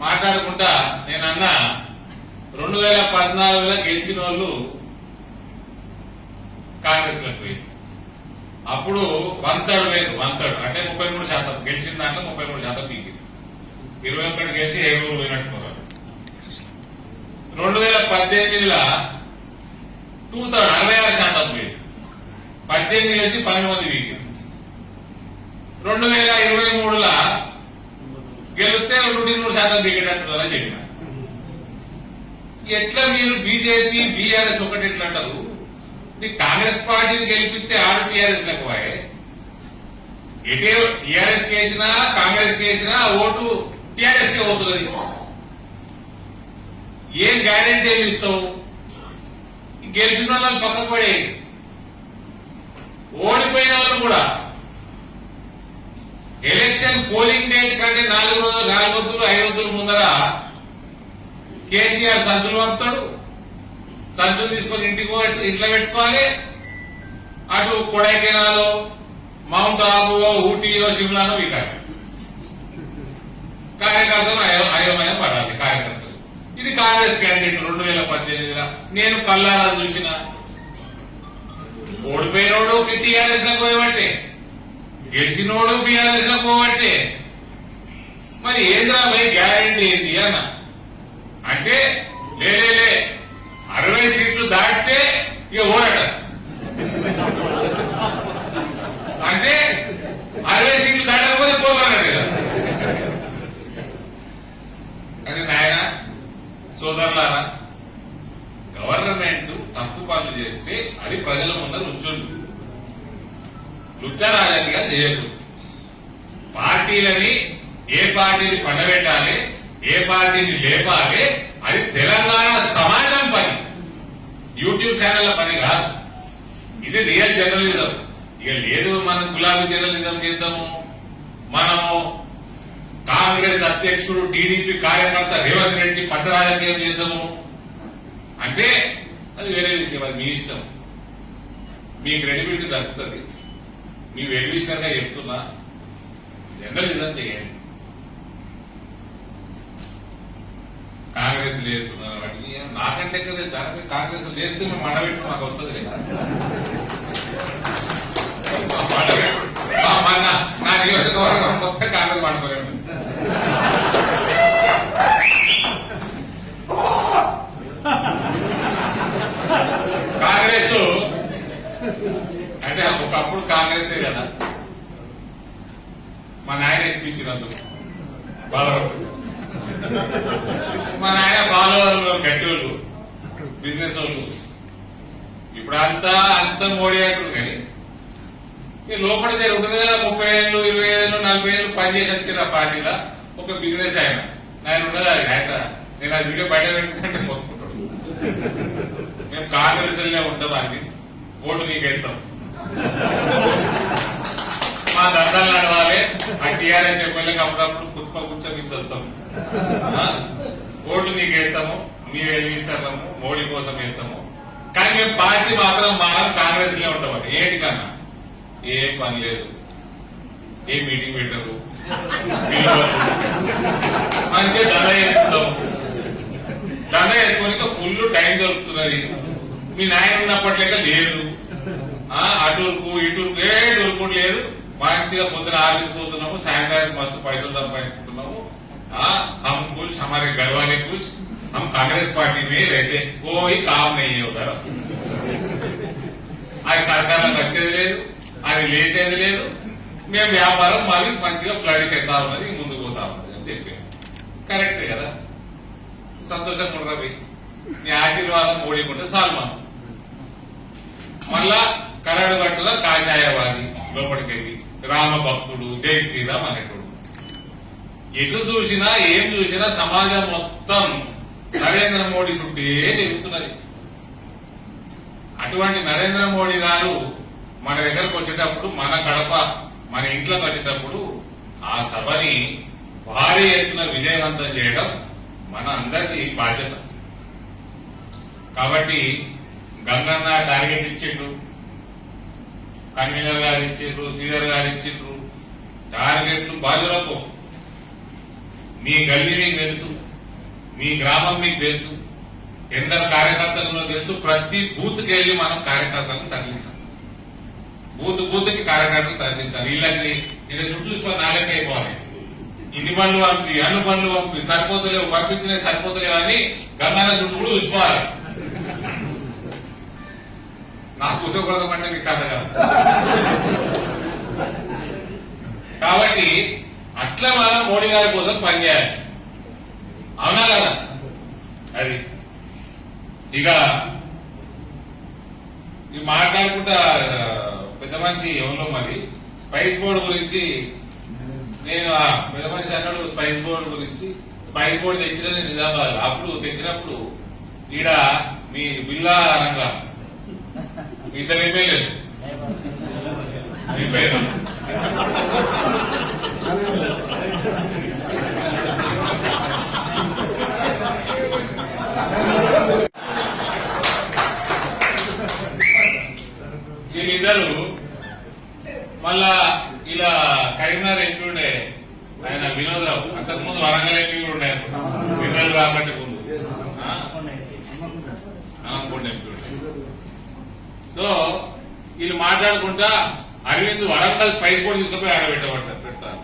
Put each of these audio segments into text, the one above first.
మాట్లాడుకుంటా నేనన్నా 2014లో గెలిచిన వాళ్ళు కాంగ్రెస్ లోకి పోయి అప్పుడు 1/3 వేరు 1/3 అంటే 33% గెలిచిన దాంట్లో 33% పీకింది. 21 గెలిచి 7 పోయినట్టున్నారు. 2018లో 2/3 66% పోయింది. 18 గెలిచి 12 మంది పీకింది. 2023లో గెలిస్తే 103% పీకేటట్టున్నారని చెప్పిన. ఎట్లా మీరు బీజేపీ బీఆర్ఎస్ ఒకటి ఎట్లా అంటారు? కాంగ్రెస్ పార్టీని గెలిపిస్తే 6 టీఆర్ఎస్ లకు పోయే, ఎటే టీఆర్ఎస్ కేసినా కాంగ్రెస్ కేసినా ఓటు టీఆర్ఎస్ కే పోతుంది. ఏం గ్యారెంటీ ఏమి ఇస్తావు? గెలిచిన వాళ్ళని పక్కకు పడే, ఓడిపోయిన వాళ్ళు కూడా ఎలక్షన్ పోలింగ్ డేట్ కంటే 4 రోజులు 5 రోజుల ముందర కేసీఆర్ సంచులు పంపుతాడు. సంచులు తీసుకొని ఇంట్లో పెట్టుకోవాలి. అటు కొడైకెనాలో మౌంట్ ఆబువో ఊటీయో షిమ్లానో వికాలి కార్యకర్తలు అయోమయం పడాలి. కార్యకర్తలు ఇది కాంగ్రెస్ క్యాండిడేట్ 2018లో నేను కల్లారా చూసిన. ఓడిపోయినోడు టీఆర్ఎస్ లకు పోయబట్టే, గెలిచినోడు బీఆర్ఎస్ లకు పోబట్టే. మరి ఏంద్రా భయ్ గ్యారెంటీ ఏంది అన్న అంటే, లే 60 సీట్లు దాటితే ఇక ఓడట అంటే 60 సీట్లు దాటకపోతే పోవాలన్నట్టు కదా. అది నాయన సోదరులారా, గవర్నమెంట్ తప్పు పనులు చేస్తే అది ప్రజల ముందర ఉంచుంది. లుచ్చ రాజకీయాలు చేయకూడదు. పార్టీలని ఏ పార్టీని పండబెట్టాలి, ఏ పార్టీని లేపాలి, అది తెలంగాణ సమాజం పని, యూట్యూబ్ ఛానళ్ల పని కాదు. ఇది రియల్ జర్నలిజం. ఇక లేదు మనం గులాబీ జర్నలిజం చేద్దాము, మనము కాంగ్రెస్ అధ్యక్షుడు టీడీపీ కార్యకర్త రేవంత్ రెడ్డి పచ్చ రాజకీయం చేద్దాము అంటే అది వేరే విషయం. అది మీ ఇష్టం, మీ క్రెడిబిలిటీ దక్కుతుంది. మీ వెల్విషర్గా చెప్తున్నా, జర్నలిజం చేయండి. కాంగ్రెస్ లేస్తున్నారు వాటిని నాకంటే కదా చాలా మంది కాంగ్రెస్ లేస్తే మేము మండబెట్టు మాకు వస్తుంది లేదా నా నియోజకవర్గం మొత్తం కాంగ్రెస్ మండుకోలేదు. కాంగ్రెస్ అంటే ఒకప్పుడు కాంగ్రెసే కదా. మా నాయన స్పీచ్ నందుకు బాలరావు, మా నాయన బాలరావు గట్టివాళ్ళు బిజినెస్ వాళ్ళు. ఇప్పుడు అంతా మోడీ అంటారు. కానీ ఈ లోపల ఉంటుంది కదా, 30 ఏళ్ళు 20 ఏళ్ళు 40 ఏళ్ళు పనిచేసి వచ్చిన పార్టీలో ఒక బిజినెస్ ఆయన ఉండదు. అది ఆయన నేను అది వీడియో బయట పెట్టుకుంటే మొత్తుకుంటాడు. మేము కాంగ్రెస్ ఉంటాం, అని ఓటు నీకు వెళ్తాం, మా దండాలు నడవాలి. ఆ టీఆర్ఎస్ ఎమ్మెల్యేకి అప్పుడప్పుడు పుష్ప కూర్చొని చదువుతాం. ఓట్లు నీకు వెళ్తాము, మేము వెళ్ళిస్తాము, మోడీ కోసం వెళ్తాము. కానీ మేము పార్టీ మాత్రం మనం కాంగ్రెస్ లో ఉంటామని. ఏంటి కన్నా ఏం పని లేదు, ఏ మీటింగ్ పెట్టరు, మంచిగా దండ చేసుకుంటాము. దండ చేసుకుని ఫుల్ టైం దొరుకుతున్నది. మీ నాయన ఉన్నప్పట్లేక లేదు, అటూరుకు ఇటూరుకు ఏ టూరుకు లేదు. మంచిగా పొద్దున ఆఫీస్ పోతున్నాము, సాయంత్రానికి మస్తు పైసలు సంపాదించుకుంటున్నాము. हम कुछ हमारे घर वाले कुछ, हम कांग्रेस पार्टी में रहते, कोई काम नहीं है उधर. అది సర్కార్లకు వచ్చేది లేదు, అది లేచేది లేదు. మేము వ్యాపారం మాది మంచిగా ఫ్లరిష్ అవుతా ఉన్నది, ముందుకు పోతా ఉన్నది అని చెప్పాను. కరెక్టే కదా, సంతోషంగా ఉండదు. నీ ఆశీర్వాదం ఓడికుంటే సాల్మా. మళ్ళా కరడు గట్టుల కాషాయవాది లోపలికెళ్ళి రామభక్తుడు జై శ్రీరామ్ అనేటోడు. ఎటు చూసినా ఏం చూసినా సమాజం మొత్తం నరేంద్ర మోడీ చుట్టే తిరుగుతున్నది. అటువంటి నరేంద్ర మోడీ గారు మన దగ్గరకు వచ్చేటప్పుడు, మన కడప మన ఇంట్లోకి వచ్చేటప్పుడు ఆ సభని భారీ ఎత్తున విజయవంతం చేయడం మన అందరికీ బాధ్యత. కాబట్టి గంగన్న టార్గెట్ ఇచ్చిండ్రు, కన్వీనర్ గారు ఇచ్చిండ్రు, శ్రీధర్ గారు ఇచ్చిండ్రు. టార్గెట్లు బాధ్యులకు మీ గల్లీ మీకు తెలుసు, మీ గ్రామం మీకు తెలుసు, ఎందరు కార్యకర్తలు తెలుసు. ప్రతి బూత్కి వెళ్ళి మనం కార్యకర్తలను తరలించాలి. బూత్కి కార్యకర్తలు తరలించాలి. ఇళ్ళకి ఇలా చుట్టూ చూసుకొని నాలుగు అయిపోవాలి. ఇన్ని బండ్లు పంపి అన్ని బండ్లు పంపి సరిపోతలేవు, పంపించినవి సరిపోతలేవు అని గంగాన చుట్టూ కూడా చూసుకోవాలి. నాకు కూర్చోకూడదు అంటే మీకు శాతం కాదు. కాబట్టి అట్లా మనం మోడీ గారి కోసం పనిచేయాలి. అవునా కదా? అది ఇక మాట్లాడుకుంటా పెద్ద మనిషి ఎవరో మరి స్పైస్ బోర్డు గురించి నేను పెద్ద మనిషి అన్నాడు స్పైస్ బోర్డు గురించి. స్పైస్ బోర్డు తెచ్చిన నిజామాబాద్ అప్పుడు తెచ్చినప్పుడు ఈడ మీ బిల్లా రంగా ఇద్దరు అయిపోయలేదు. వీళ్ళిద్దరు మళ్ళా ఇలా కరీంనగర్ ఎంపీ ఉండే ఆయన వినోద్రావు, అంతకుముందు వరంగల్ ఎంపీ కూడా ఉండే వినోద్ కాబట్టి ముందు ఎంపీ ఉండే. సో వీళ్ళు మాట్లాడుకుంటా అరవింద్ వరంగల్ స్పైస్ బోర్డు తీసుకుపోయి పెడతారు.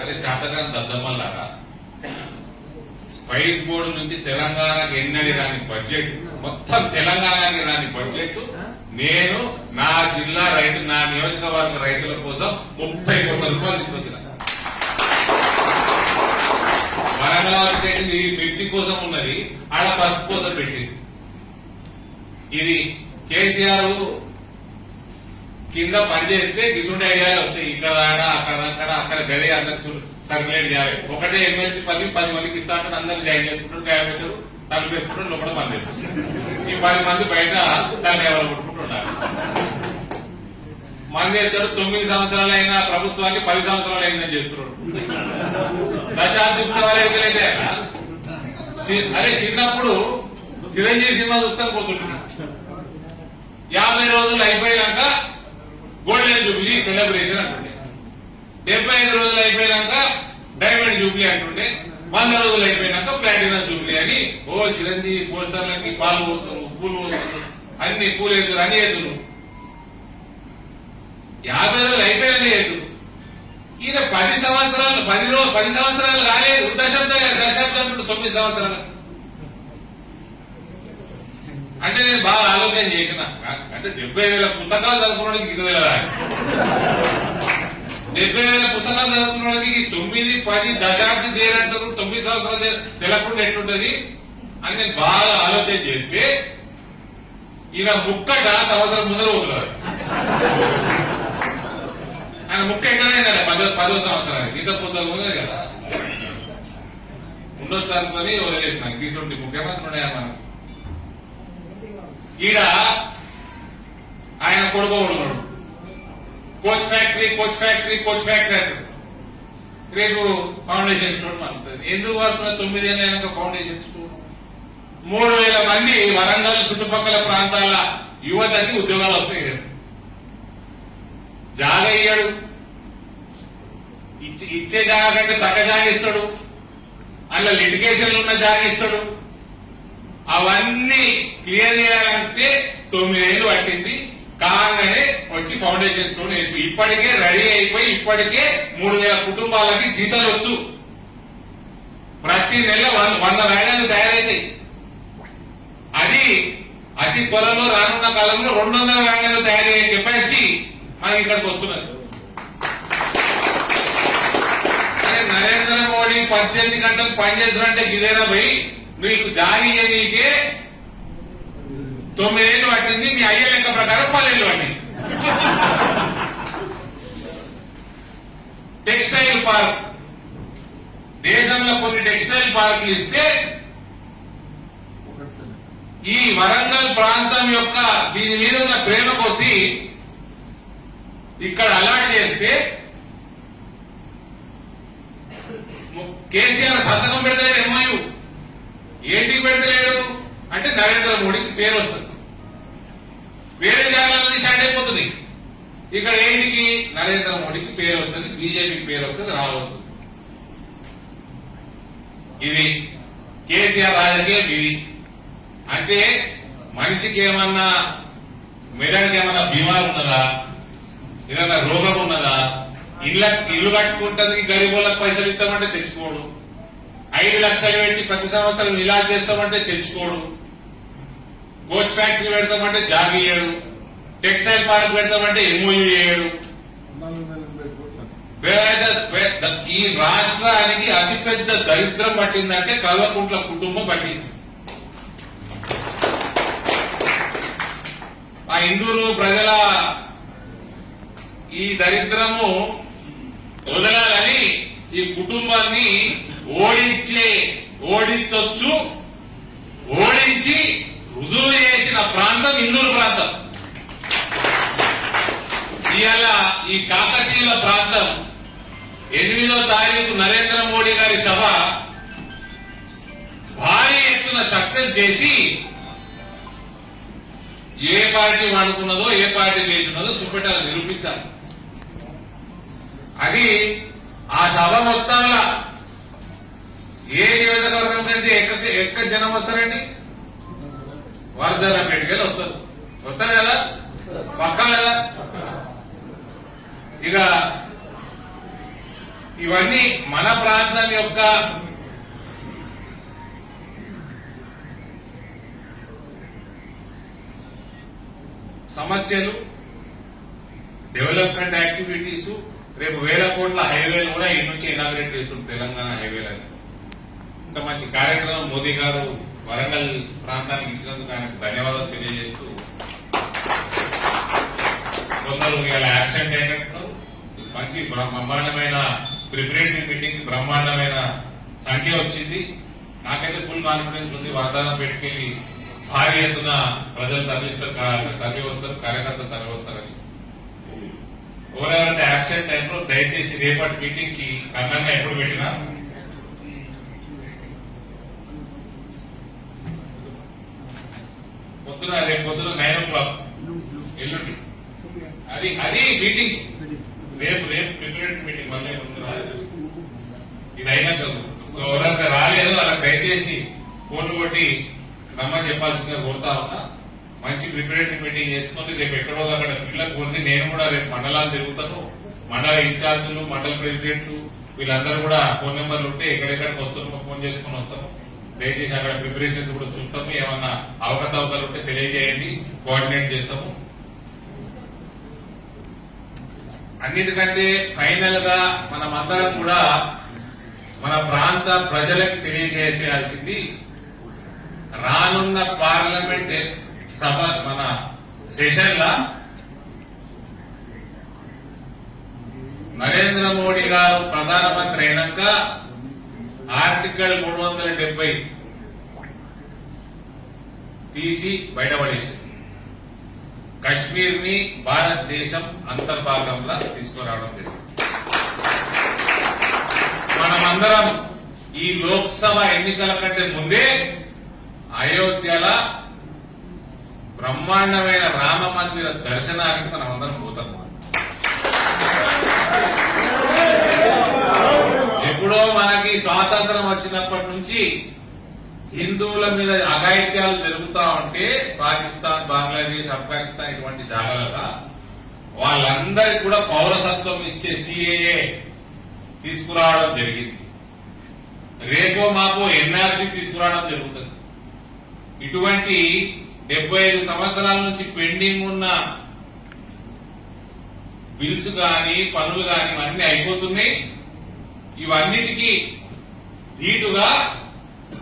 అదే చాతగాని దద్దమ్మల్లారా, స్పైస్ బోర్డు నుంచి తెలంగాణకి ఎన్నడి రాని బడ్జెట్, మొత్తం తెలంగాణకి రాని బడ్జెట్ నేను నా జిల్లా రైతు, నా నియోజకవర్గ రైతుల కోసం 30 కోట్ల రూపాయలు తీసుకొచ్చిన. వరంగల్ ఇది మిర్చి కోసం ఉన్నది, ఆడ పసుపు కోసం పెట్టింది. ఇది కేసీఆర్ కింద పనిచేస్తే గిసుండే ఐడియాలు వస్తాయి. ఇక్కడ అక్కడ గది అందరు సర్క్యులేట్ చేయాలి. ఒకటే ఎమ్మెల్సీ 10 మందికి ఇస్తా అంటే అందరూ జాయిన్ చేసుకుంటాడు, గాయ పెట్టారు, తలుపు వేసుకుంటాడు, లోపల పని చేస్తారు. ఈ 10 మంది బయట దాన్ని ఎవరు కొట్టుకుంటూ ఉండాలి. మంది ఎత్తాడు 9 సంవత్సరాలు అయినా ప్రభుత్వానికి 10 సంవత్సరాలు అయిందని చెప్తున్నాడు. దశాబ్ది ఉత్సవాలు అరే చిన్నప్పుడు చిరంజీవి సినిమా చూస్తాను పోతుంటున్నా. 50 రోజులు అయిపోయాక గోల్డెన్ జూబ్లీ సెలబ్రేషన్ అంటుండే, 75 రోజులు అయిపోయాక డైమండ్ జూబ్లీ అంటుండే, 100 రోజులు అయిపోయినాక ప్లాటినం జూబ్లీ అని చిరంజీవి పోస్టర్లకి పాలు పోతున్నారు, పూలు పోతున్నారు, అన్ని పూలు ఎదురు అన్ని ఎదురు. 50 రోజులు అయిపోయినా ఎదురు. ఈయన 10 సంవత్సరాలు రాలేదు. దశాబ్దం 9 సంవత్సరాలు అంటే నేను బాగా ఆలోచన చేసిన. అంటే 70,000 పుస్తకాలు చదువుకోవడానికి 20,000 రాలి, 70,000 పుస్తకాలు చదువుకున్నవాడికి 9, 10 దశాబ్ది దేరంటారు, 9 సంవత్సరాలు తెలకుండా ఎట్లుంటది అని నేను బాగా ఆలోచన చేస్తే ఈయన ముక్కట సంవత్సరం ముందర వదిలారు. ఆయన ముక్క ఎక్కడైనా 10వ సంవత్సరానికి ఇంత పొద్దుగా ఉన్నది కదా, ఉండొచ్చు అనుకొని వదిలేసిన. తీసుకుంటే ముఖ్యమంత్రి ఉన్నాయా మనం. ఈడ ఆయన కొడుకు ఉన్నాడు, కోచ్ ఫ్యాక్టరీ రేపు ఫౌండేషన్ స్టోర్ మారుతుంది. ఎందుకు వస్తున్నా 9 ఏళ్ళ అయినాక ఫౌండేషన్ స్టోర్ 3,000 మంది వరంగల్ చుట్టుపక్కల ప్రాంతాల యువతకి ఉద్యోగాలు వస్తాయి. జాగా ఇయ్యాడు, ఇచ్చే జాగా కంటే తగ్గ జాగా ఇస్తాడు, అందులో లిటిగేషన్లు ఉన్న జాగా ఇస్తాడు. అవన్నీ క్లియర్ చేయాలంటే 9 ఏళ్ళు పట్టింది. కాగానే వచ్చి ఫౌండేషన్ స్టోన్ వేసి ఇప్పటికే రెడీ అయిపోయి ఇప్పటికే 3,000 కుటుంబాలకి జీతాలు వచ్చు. ప్రతి నెల 100 వ్యాన్లు తయారైతాయి. అది అతి త్వరలో రానున్న కాలంలో 200 వ్యాన్లు తయారయ్యే కెపాసిటీ మనకి ఇక్కడికి వస్తున్నది. నరేంద్ర మోడీ 18 గంటలు పనిచేస్తున్నట్టే గిదేనా పోయి మీకు జారీ నీకే 9 ఏళ్ళు పట్టింది. మీ అయ్య లెక్క ప్రకారం 10 ఏళ్ళు పట్టింది. టెక్స్టైల్ పార్క్, దేశంలో కొన్ని టెక్స్టైల్ పార్కులు ఇస్తే ఈ వరంగల్ ప్రాంతం యొక్క దీని మీద ఉన్న ప్రేమ కొద్దీ ఇక్కడ అలాట్ చేస్తే కేసీఆర్ సంతకం పెడతలేడు. ఎంఐయు ఏంటికి పెడతలేడు అంటే నరేంద్ర మోడీకి పేరు వస్తుంది, వేరే జాగాలన్నీ స్టార్ట్ అయిపోతుంది. ఇక్కడ ఏంటికి నరేంద్ర మోడీకి పేరు వస్తుంది, బీజేపీకి పేరు వస్తుంది, రావద్దు. ఇది కేసీఆర్ రాజకీయం ఇది. అంటే మనిషికి ఏమన్నా మెదడుకి ఏమన్నా బీమారు ఉన్నదా, ఏదన్నా రోగం ఉన్నదా? ఇల్లు కట్టుకుంటుంది, గరీబులకు పైసలు ఇస్తామంటే తెచ్చుకోడు. 5 లక్షలు పెట్టి ప్రతి సంవత్సరం ఇలా చేస్తామంటే తెచ్చుకోడు. కోచ్ ఫ్యాక్టరీ పెడతామంటే జాబ్ ఇయ్యాడు. టెక్స్టైల్ పార్క్ పెడతామంటే ఎంఓయూ చేయడు. ఈ రాష్ట్రానికి అతిపెద్ద దరిద్రం పట్టిందంటే కల్వకుంట్ల కుటుంబం పట్టింది. ఆ ఇందూరు ప్రజల ఈ దరిద్రము వదలాలని ఈ కుటుంబాన్ని ఓడించొచ్చు, ఓడించి రుజువు చేసిన ప్రాంతం ఇందూరు ప్రాంతం. ఇవాళ ఈ కాకతీయుల ప్రాంతం 8వ తారీఖు నరేంద్ర మోడీ గారి సభ భారీ ఎత్తున సక్సెస్ చేసి ఏ పార్టీ వాడుకున్నదో ఏ పార్టీ చేస్తున్నదో చూపెట్టాలి, నిరూపించాలి. అది ఆ సభ మొత్తంలో ఏ నియోజకవర్గం కంటే ఎక్క జనం వస్తారండి? వర్ధనపేటకి వస్తారు కదా, పక్కా కదా. ఇక ఇవన్నీ మన ప్రాంతం యొక్క సమస్యలు, డెవలప్మెంట్ యాక్టివిటీస్. రేపు 1000 కోట్ల హైవేలు కూడా ఈ నుంచి ఇనాగ్రేట్ చేస్తుంది తెలంగాణ హైవేలని. ఇంకా మంచి కార్యక్రమం మోదీ గారు వరంగల్ ప్రాంతానికి ఇచ్చినందుకు ఆయనకు ధన్యవాదాలు తెలియజేస్తూ, కొందరు ఇలా యాక్సిడెంట్ అయినట్టు మంచి బ్రహ్మాండమైన ప్రిపరేటరీ మీటింగ్ బ్రహ్మాండమైన సంఖ్య వచ్చింది. నాకైతే ఫుల్ కాన్ఫిడెన్స్ ఉంది. వాగ్దానం పెట్టుకెళ్లి భారీ ఎత్తున ప్రజలు తరలి వస్తారు, కార్యకర్తలు తరలి వస్తారని. ఎవరెవరైతే యాక్సిడెంట్ టైంలో దయచేసి రేపటి మీటింగ్ కి కన్నా ఎప్పుడు పెట్టినా రేపు పొద్దున 9 o'clock ఎల్లుండి అది మీటింగ్. రేపు ప్రిపరేటరీ మీటింగ్ మళ్ళీ ఇది అయినాక. సో ఎవరైతే రాలేదు వాళ్ళకి దయచేసి ఫోన్లు కొట్టి రమ్మని చెప్పాల్సిందిగా కోరుతా ఉన్నా. మంచి ప్రిపరేటరీ మీటింగ్ చేసుకుని రేపు ఎక్కడో అక్కడ ఫీల్డ్లకు పోతే నేను కూడా రేపు మండలాలు తిరుగుతాను. మండల ఇన్ఛార్జీలు, మండల ప్రెసిడెంట్లు వీళ్ళందరూ కూడా ఫోన్ నెంబర్లు ఉంటే ఎక్కడెక్కడికి వస్తామో ఫోన్ చేసుకుని వస్తాము. దయచేసి అక్కడ ప్రిపరేషన్స్ కూడా చూస్తాము. ఏమన్నా అవకతవకలు ఉంటే తెలియజేయండి, కోఆర్డినేట్ చేస్తాము. అన్నిటికంటే ఫైనల్ గా మనమందరం కూడా మన ప్రాంత ప్రజలకు తెలియజేయాల్సింది, రానున్న పార్లమెంట్ సభ మన సెషన్ లా నరేంద్ర మోడీ గారు ప్రధానమంత్రి అయినాక ఆర్టికల్ 370 తీసి బయటపడేసింది. కశ్మీర్ ని భారతదేశం అంతర్భాగంలో తీసుకురావడం జరిగింది. మనమందరం ఈ లోక్సభ ఎన్నికల కంటే ముందే అయోధ్యల బ్రహ్మాండమైన రామ మందిర దర్శనానికి మనం అందరం పోతాం. ఎప్పుడో మనకి స్వాతంత్రం వచ్చినప్పటి నుంచి హిందువుల మీద అఘాయిత్యాలు జరుగుతా ఉంటే పాకిస్తాన్, బంగ్లాదేశ్, ఆఫ్ఘనిస్తాన్ ఇటువంటి జాగాలలో వాళ్ళందరికీ కూడా పౌరసత్వం ఇచ్చే సిఏఏ తీసుకురావడం జరిగింది. రేపో మాపో ఎన్ఆర్సీ తీసుకురావడం జరుగుతుంది. ఇటువంటి 75 సంవత్సరాల నుంచి పెండింగ్ ఉన్న బిల్స్ గాని పనులు గాని ఇవన్నీ అయిపోతున్నాయి. ఇవన్నిటికీ ధీటుగా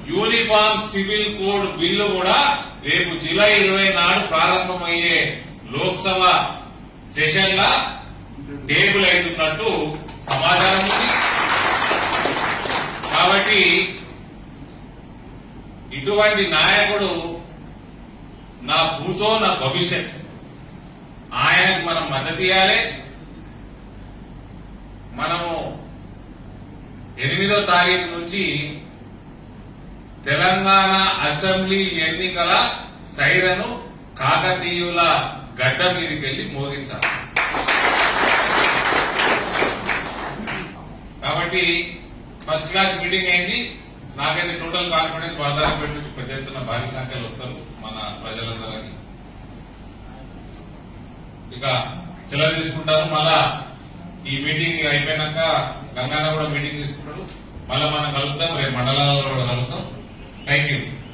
యూనిఫామ్ సివిల్ కోడ్ బిల్లు కూడా రేపు జూలై 20 నాడు ప్రారంభమయ్యే లోక్సభ సెషన్ లా టేబుల్ అవుతున్నట్టు సమాచారం ఉంది. కాబట్టి ఇటువంటి నాయకుడు నా భూతో నా భవిష్యత్, ఆయనకు మనం మద్దతు ఇవ్వాలి. మనము 8వ తారీఖు నుంచి తెలంగాణ అసెంబ్లీ ఎన్నికల సైరను కాకతీయుల గడ్డ మీదకి వెళ్లి మోగించాలి. కాబట్టి ఫస్ట్ క్లాస్ మీటింగ్ అయింది. నాకైతే టోటల్ కాన్ఫిడెన్స్ బాధారపేట నుంచి పెద్ద ఎత్తున భారీ సంఖ్యలో వస్తారు మన ప్రజలందరినీ. ఇక సెలవు తీసుకుంటాను. మళ్ళా ఈ మీటింగ్ అయిపోయినాక గంగాన కూడా మీటింగ్ తీసుకుంటాడు. మళ్ళా మనం కలుద్దాం, రేపు మండలాల్లో కూడా కలుద్దాం. Thank you.